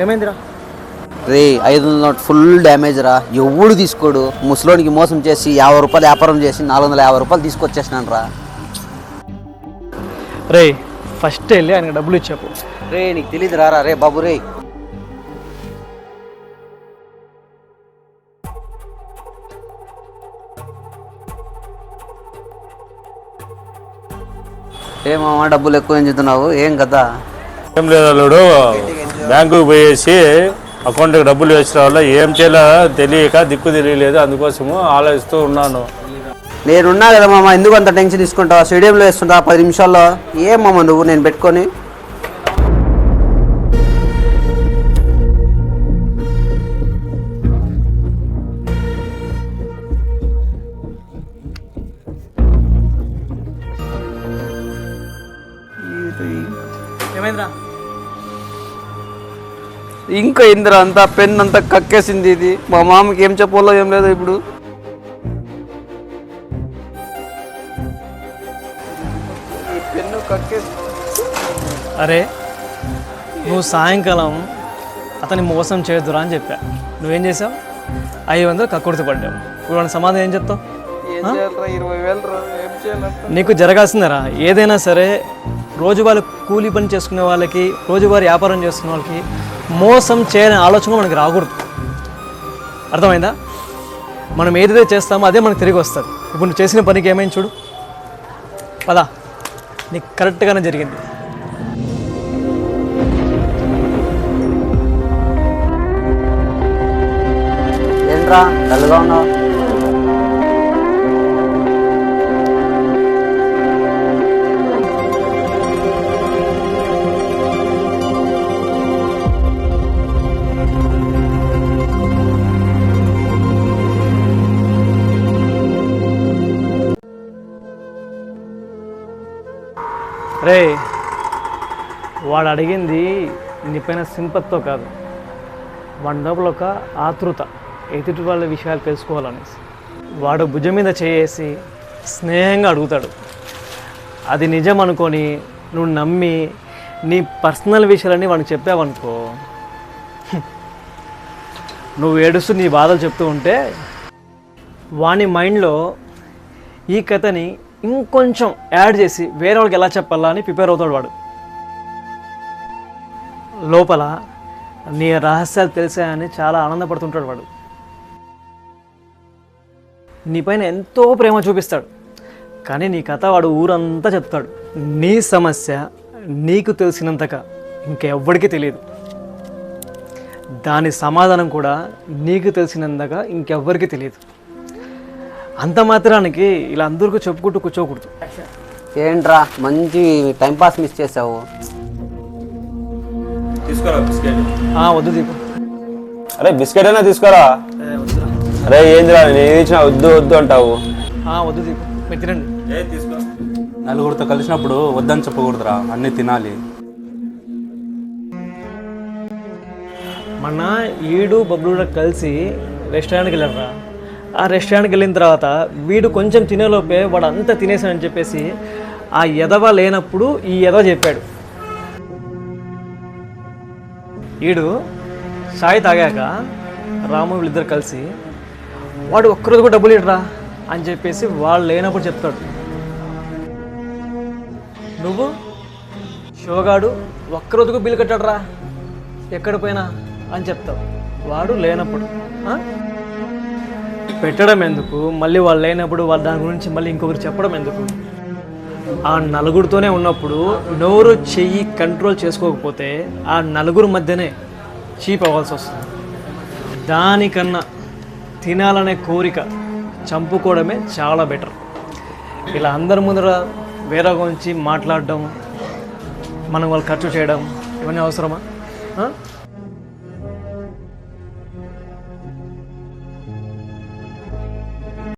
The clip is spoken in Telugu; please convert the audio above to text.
ఏమైందిరా? రే 500 నోట్ ఫుల్ డ్యామేజ్ రా. ఎవడు తీసుకోడు. ముసలోనికి మోసం చేసి 50 రూపాయలు వ్యాపారం చేసి 450 రూపాయలు తీసుకొచ్చేసినాను రా. రే ఫస్ట్ వెళ్ళి ఆయనకు డబ్బులు ఇచ్చాపు. రే నీకు తెలియదు రారా రే బాబు రే. ఏమమ్మా డబ్బులు ఎక్కువ ఏం చెప్తున్నావు? ఏం కదా? ఏం లేదు అల్లుడు, బ్యాంకుకి పోయేసి అకౌంట్కి డబ్బులు వేసిన వల్ల ఏం చేయాలో తెలియక దిక్కు తెలియలేదు, అందుకోసము ఆలోచిస్తూ ఉన్నాను. నేనున్నా కదా మామ, ఎందుకు అంత టెన్షన్ తీసుకుంటావు? స్టేడియంలో వేస్తుంటా 10 నిమిషాల్లో. ఏమమ్మా నువ్వు నేను పెట్టుకొని ఏమైందిరా? ఇంకా ఇందిరా అంతా పెన్ అంతా కక్కేసింది. ఇది మా మామకి ఏం చెప్పాలో ఏం లేదు ఇప్పుడు. ఈ పెన్ను కక్కేసి. అరే నువ్వు సాయంకాలం అతన్ని మోసం చేయొద్దురా అని చెప్పా. నువ్వేం చేసావు? 500 కక్కుర్తి పడ్డావు. ఇప్పుడు వాళ్ళ సమాధానం ఏం చెప్తావు? 20,000 ఏం చేయాలంట? నీకు జరగాల్సిందరా. ఏదైనా సరే రోజువారీ కూలీ పని చేసుకునే వాళ్ళకి, రోజువారీ వ్యాపారం చేసుకునే వాళ్ళకి మోసం చేయని ఆలోచన మనకి రాకూడదు. అర్థమైందా? మనం ఏదైతే చేస్తామో అదే మనకు తిరిగి వస్తుంది. ఇప్పుడు నువ్వు చేసిన పనికి ఏమైంది చూడు. పదా, నీకు కరెక్ట్గానే జరిగింది. ఏంట్రా డల్గా ఉన్నావు? రే వాడు అడిగింది నీ పైన సింపత్తో కాదు, వాడి లోపల ఒక ఆతృత, ఎదుటి వాళ్ళ విషయాలు తెలుసుకోవాలనేసి. వాడు భుజం మీద చేసి స్నేహంగా అడుగుతాడు. అది నిజం అనుకొని నువ్వు నమ్మి నీ పర్సనల్ విషయాలన్నీ వాడికి చెప్పావనుకో, నువ్వు ఏడుస్తూ నీ బాధలు చెప్తూ ఉంటే వాని మైండ్లో ఈ కథని ఇంకొంచెం యాడ్ చేసి వేరే వాళ్ళకి ఎలా చెప్పాలా అని ప్రిపేర్ అవుతాడు. వాడు లోపల నీ రహస్యాలు తెలిసాయని చాలా ఆనందపడుతుంటాడు. వాడు నీ పైన ఎంతో ప్రేమ చూపిస్తాడు, కానీ నీ కథ వాడు ఊరంతా చెప్తాడు. నీ సమస్య నీకు తెలిసినంతగా ఇంకెవ్వడికి తెలియదు. దాని సమాధానం కూడా నీకు తెలిసినంతగా ఇంకెవ్వరికి తెలియదు. అంత మాత్రానికి ఇలా అందరికీ చెప్పుకుంటూ కూర్చోకూడదు. ఏంట్రా మంచి టైంపాస్ మిస్ చేసావు. తీసుకోరా బిస్కెట్. వద్దు దీపు. అరే బిస్కెట్ అయినా తీసుకోరా. అరే ఏందిరా నేను ఇచ్చిన వద్దు వద్దు అంటావు. వద్దు దీపు, మీరు తినండి. నలుగురితో కలిసినప్పుడు వద్దని చెప్పకూడదురా, అన్నీ తినాలి. మొన్న ఈడు బబ్లు కలిసి రెస్టారెంట్కి వెళ్ళారా. ఆ రెస్టారెంట్కి వెళ్ళిన తర్వాత వీడు కొంచెం తినేలోపే వాడు అంతా తినేసాడని చెప్పేసి ఆ ఎదవ లేనప్పుడు ఈ ఎదవ చెప్పాడు. ఈడు చాయ్ తాగాక రాము వీళ్ళిద్దరు కలిసి వాడు ఒక్కరోజు కూడా డబ్బులు ఇడరా అని చెప్పేసి వాళ్ళు లేనప్పుడు చెప్తాడు. నువ్వు షోగాడు ఒక్కరోజుకు బిల్లు కట్టాడురా ఎక్కడ పోయినా అని చెప్తావు. వాడు లేనప్పుడు పెట్టడం ఎందుకు? మళ్ళీ వాళ్ళు లేనప్పుడు వాళ్ళ దాని గురించి మళ్ళీ ఇంకొకరు చెప్పడం ఎందుకు? ఆ నలుగురితోనే ఉన్నప్పుడు నోరు చెయ్యి కంట్రోల్ చేసుకోకపోతే ఆ నలుగురు మధ్యనే చీప్ అవ్వాల్సి వస్తుంది. దానికన్నా తినాలనే కోరిక చంపుకోవడమే చాలా బెటర్. ఇలా అందరి ముందర వేరే గురించి మాట్లాడడం, మనం వాళ్ళు ఖర్చు చేయడం ఇవన్నీ అవసరమా?